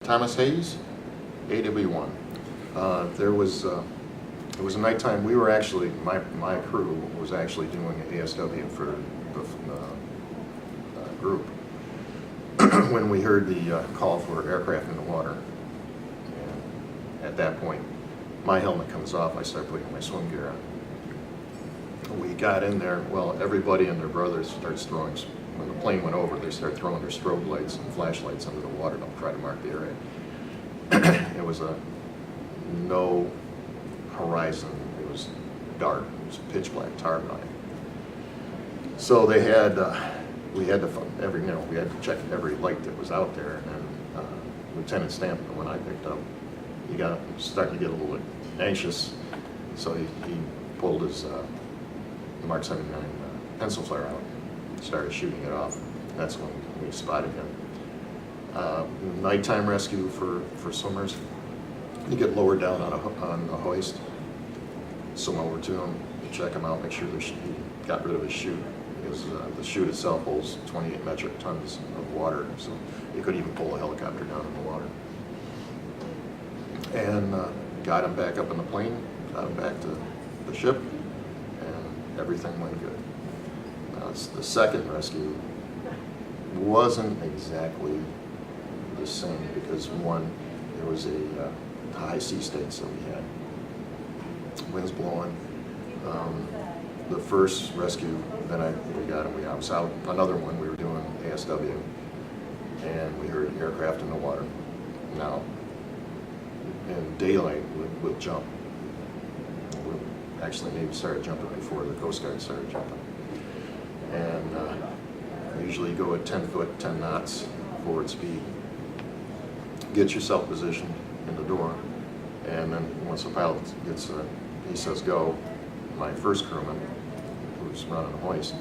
Thomas Hayes, AW1. It was a nighttime. We were actually, my crew was actually doing ASW for the group when we heard the call for aircraft in the water. And at that point, my helmet comes off. I start putting my swim gear on. We got in there. Well, everybody and their brothers starts throwing. When the plane went over, they started throwing their strobe lights and flashlights under the water to try to mark the area. It was a no horizon. It was dark. It was pitch black, tar black. So they had, we had to we had to check every light that was out there. And Lieutenant Stanton, when I picked up, he got starting to get a little anxious. So he pulled his Mark 79 pencil flare out, started shooting it off. That's when we spotted him. Nighttime rescue for swimmers. You get lowered down on a hoist, swim over to him, check him out, make sure he got rid of his chute, because the chute itself holds 28 metric tons of water, so you could even pull a helicopter down in the water. And got him back up in the plane, got him back to the ship, and everything went good. The second rescue wasn't exactly the same, because one, there was a high sea states that we had, winds blowing. The first rescue that I was out, another one, we were doing ASW, and we heard an aircraft in the water. Now, in daylight, we'll jump. Actually, Navy started jumping before the Coast Guard started jumping. And usually go at 10 foot, 10 knots forward speed. Get yourself positioned in the door, and then once the pilot gets, he says go, my first crewman, who's running the hoist,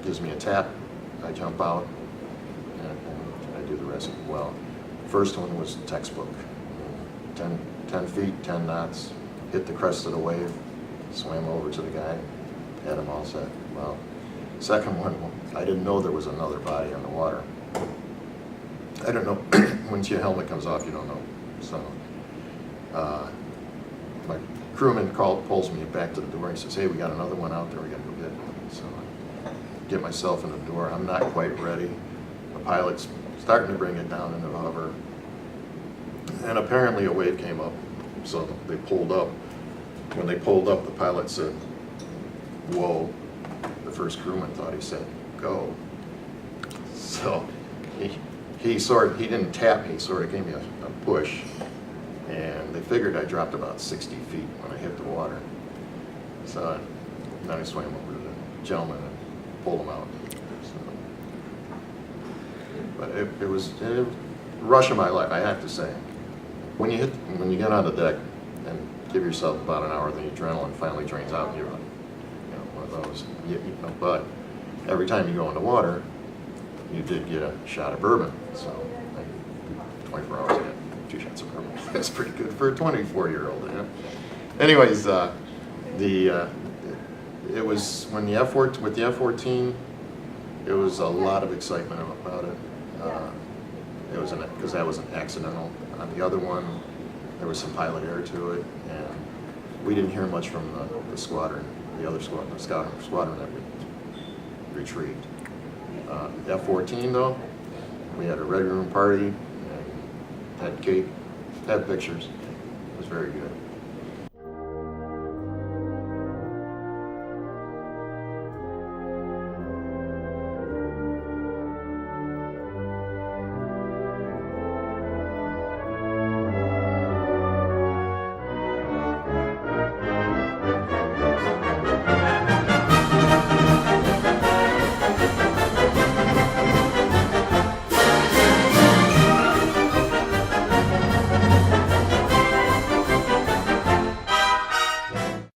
gives me a tap, I jump out, and I do the rescue. Well, first one was textbook. 10 feet, 10 knots, hit the crest of the wave, swam over to the guy, had him all set. Well, second one, I didn't know there was another body on the water. I don't know, once your helmet comes off, you don't know. So, my crewman pulls me back to the door, and he says, hey, we got another one out there, we gotta go get it. So I get myself in the door, I'm not quite ready. The pilot's starting to bring it down into the hover. And apparently a wave came up, so they pulled up. When they pulled up, the pilot said, whoa. The first crewman thought he said, go. So he didn't tap me, he sort of gave me a push. And they figured I dropped about 60 feet when I hit the water. So then I swam over to the gentleman and pulled him out. So, but it was a rush of my life, I have to say. When you get on the deck and give yourself about an hour, the adrenaline finally drains out, and you're one of those. But every time you go in the water, you did get a shot of bourbon. So 24 hours, I got 2 shots of bourbon. That's pretty good for a 24-year-old. Yeah? Anyways, it was when the F-14, it was a lot of excitement about it. It was because that was an accidental. On the other one, there was some pilot error to it, and we didn't hear much from the squadron, the other squadron, the squadron that we retrieved. F-14 though, we had a red room party, and had cake, had pictures. It was very good.